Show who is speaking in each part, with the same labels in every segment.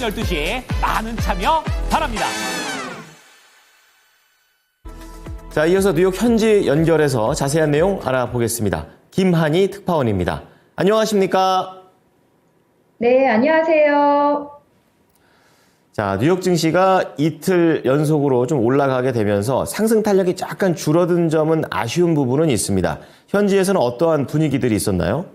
Speaker 1: 오전 12시 많은 참여 바랍니다.
Speaker 2: 자, 이어서 뉴욕 현지 연결해서 자세한 내용 알아보겠습니다. 김한희 특파원입니다. 안녕하십니까?
Speaker 3: 네, 안녕하세요.
Speaker 2: 자, 뉴욕 증시가 이틀 연속으로 좀 올라가게 되면서 상승 탄력이 약간 줄어든 점은 아쉬운 부분은 있습니다. 현지에서는 어떠한 분위기들이 있었나요?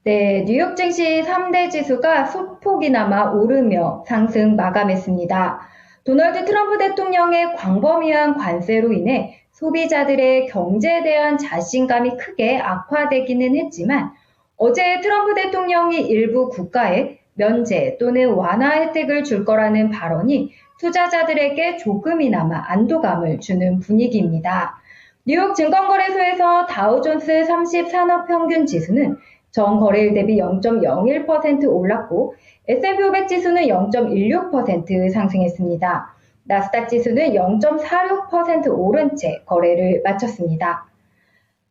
Speaker 3: 네, 뉴욕 증시 3대 지수가 소폭이나마 오르며 상승 마감했습니다. 도널드 트럼프 대통령의 광범위한 관세로 인해 소비자들의 경제에 대한 자신감이 크게 악화되기는 했지만 어제 트럼프 대통령이 일부 국가에 면제 또는 완화 혜택을 줄 거라는 발언이 투자자들에게 조금이나마 안도감을 주는 분위기입니다. 뉴욕 증권거래소에서 다우존스 30 산업평균 지수는 전 거래일 대비 0.01% 올랐고 S&P 500 지수는 0.16% 상승했습니다. 나스닥 지수는 0.46% 오른 채 거래를 마쳤습니다.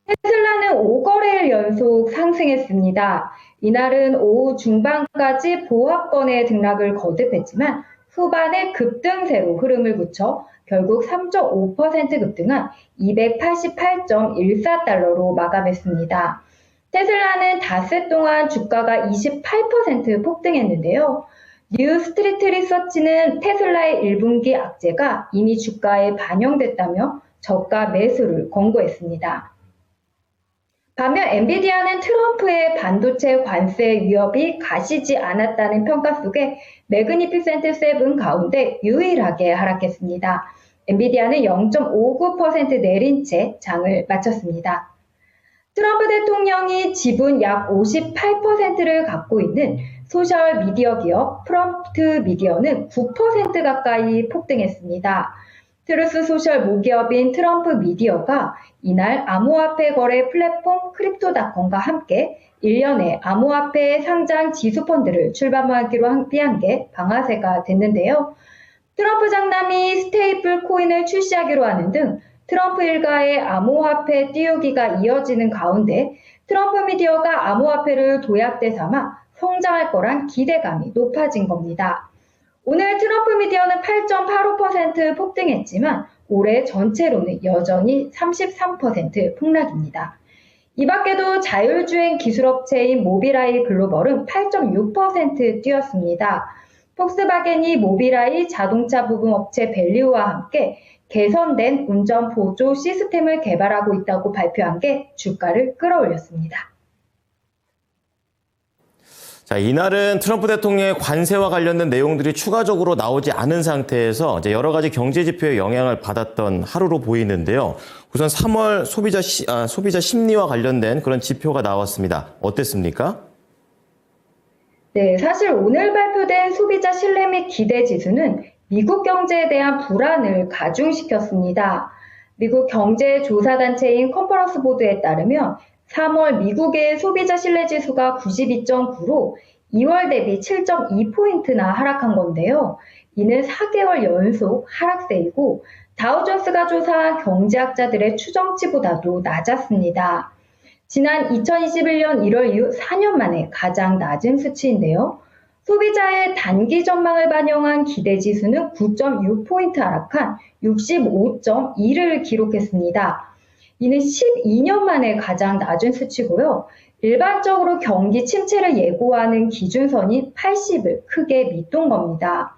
Speaker 3: 테슬라는 5거래일 연속 상승했습니다. 이날은 오후 중반까지 보합권의 등락을 거듭했지만 후반에 급등세로 흐름을 붙여 결국 3.5% 급등한 288.14달러로 마감했습니다. 테슬라는 닷새 동안 주가가 28% 폭등했는데요. 뉴 스트리트 리서치는 테슬라의 1분기 악재가 이미 주가에 반영됐다며 저가 매수를 권고했습니다. 반면 엔비디아는 트럼프의 반도체 관세 위협이 가시지 않았다는 평가 속에 매그니피센트 7 가운데 유일하게 하락했습니다. 엔비디아는 0.59% 내린 채 장을 마쳤습니다. 트럼프 대통령이 지분 약 58%를 갖고 있는 소셜 미디어 기업 프롬프트 미디어는 9% 가까이 폭등했습니다. 트루스 소셜 모기업인 트럼프 미디어가 이날 암호화폐 거래 플랫폼 크립토닷컴과 함께 1년에 암호화폐 상장 지수펀드를 출범하기로 합의한 게 방아쇠가 됐는데요. 트럼프 장남이 스테이플 코인을 출시하기로 하는 등 트럼프 일가의 암호화폐 띄우기가 이어지는 가운데 트럼프 미디어가 암호화폐를 도약대 삼아 성장할 거란 기대감이 높아진 겁니다. 오늘 트럼프 미디어는 8.85% 폭등했지만 올해 전체로는 여전히 33% 폭락입니다. 이 밖에도 자율주행 기술업체인 모비라이 글로벌은 8.6% 뛰었습니다. 폭스바겐이 모비라이 자동차 부품업체 벨리우와 함께 개선된 운전 보조 시스템을 개발하고 있다고 발표한 게 주가를 끌어올렸습니다.
Speaker 2: 자, 이날은 트럼프 대통령의 관세와 관련된 내용들이 추가적으로 나오지 않은 상태에서 이제 여러 가지 경제 지표에 영향을 받았던 하루로 보이는데요. 우선 3월 소비자 심리와 관련된 그런 지표가 나왔습니다. 어땠습니까?
Speaker 3: 네, 사실 오늘 발표된 소비자 신뢰 및 기대 지수는 미국 경제에 대한 불안을 가중시켰습니다. 미국 경제조사단체인 컨퍼런스 보드에 따르면 3월 미국의 소비자 신뢰지수가 92.9로 2월 대비 7.2포인트나 하락한 건데요. 이는 4개월 연속 하락세이고 다우존스가 조사한 경제학자들의 추정치보다도 낮았습니다. 지난 2021년 1월 이후 4년 만에 가장 낮은 수치인데요. 소비자의 단기 전망을 반영한 기대지수는 9.6포인트 하락한 65.2를 기록했습니다. 이는 12년 만에 가장 낮은 수치고요. 일반적으로 경기 침체를 예고하는 기준선인 80을 크게 밑돈 겁니다.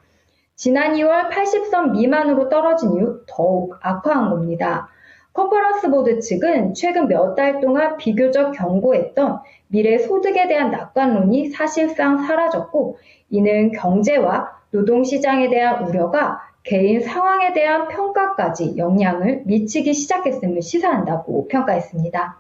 Speaker 3: 지난 2월 80선 미만으로 떨어진 이후 더욱 악화한 겁니다. 컨퍼런스 보드 측은 최근 몇 달 동안 비교적 견고했던 미래 소득에 대한 낙관론이 사실상 사라졌고 이는 경제와 노동시장에 대한 우려가 개인 상황에 대한 평가까지 영향을 미치기 시작했음을 시사한다고 평가했습니다.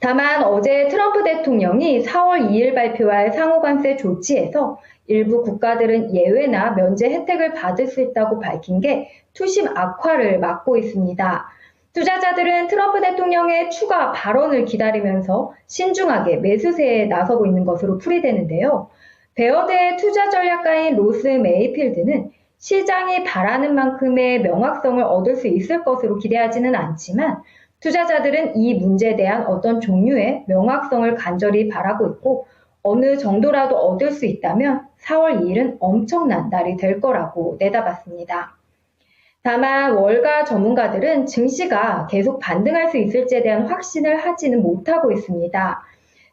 Speaker 3: 다만 어제 트럼프 대통령이 4월 2일 발표할 상호관세 조치에서 일부 국가들은 예외나 면제 혜택을 받을 수 있다고 밝힌 게 투심 악화를 막고 있습니다. 투자자들은 트럼프 대통령의 추가 발언을 기다리면서 신중하게 매수세에 나서고 있는 것으로 풀이되는데요. 베어드의 투자 전략가인 로스 메이필드는 시장이 바라는 만큼의 명확성을 얻을 수 있을 것으로 기대하지는 않지만 투자자들은 이 문제에 대한 어떤 종류의 명확성을 간절히 바라고 있고 어느 정도라도 얻을 수 있다면 4월 2일은 엄청난 날이 될 거라고 내다봤습니다. 다만 월가 전문가들은 증시가 계속 반등할 수 있을지에 대한 확신을 하지는 못하고 있습니다.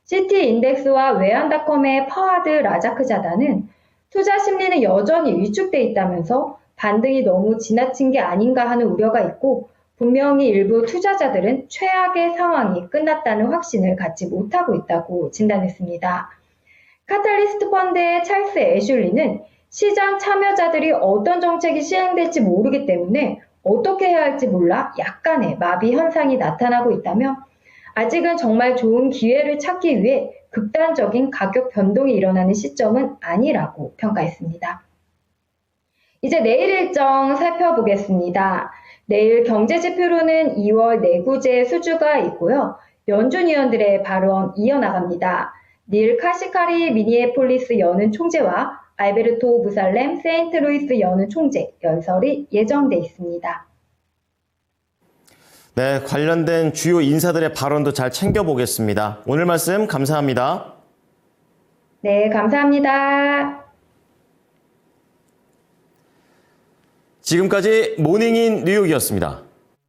Speaker 3: 시티인덱스와 외환닷컴의 파와드 라자크자다는 투자 심리는 여전히 위축돼 있다면서 반등이 너무 지나친 게 아닌가 하는 우려가 있고, 분명히 일부 투자자들은 최악의 상황이 끝났다는 확신을 갖지 못하고 있다고 진단했습니다. 카탈리스트 펀드의 찰스 애슐리는 시장 참여자들이 어떤 정책이 시행될지 모르기 때문에 어떻게 해야 할지 몰라 약간의 마비 현상이 나타나고 있다며, 아직은 정말 좋은 기회를 찾기 위해 극단적인 가격 변동이 일어나는 시점은 아니라고 평가했습니다. 이제 내일 일정 살펴보겠습니다. 내일 경제지표로는 2월 내구재 수주가 있고요. 연준 위원들의 발언 이어나갑니다. 닐 카시카리 미니애폴리스 연은 총재와 알베르토 무살렘 세인트루이스 연은 총재 연설이 예정돼 있습니다.
Speaker 2: 네, 관련된 주요 인사들의 발언도 잘 챙겨보겠습니다. 오늘 말씀 감사합니다.
Speaker 3: 네, 감사합니다.
Speaker 2: 지금까지 모닝인 뉴욕이었습니다.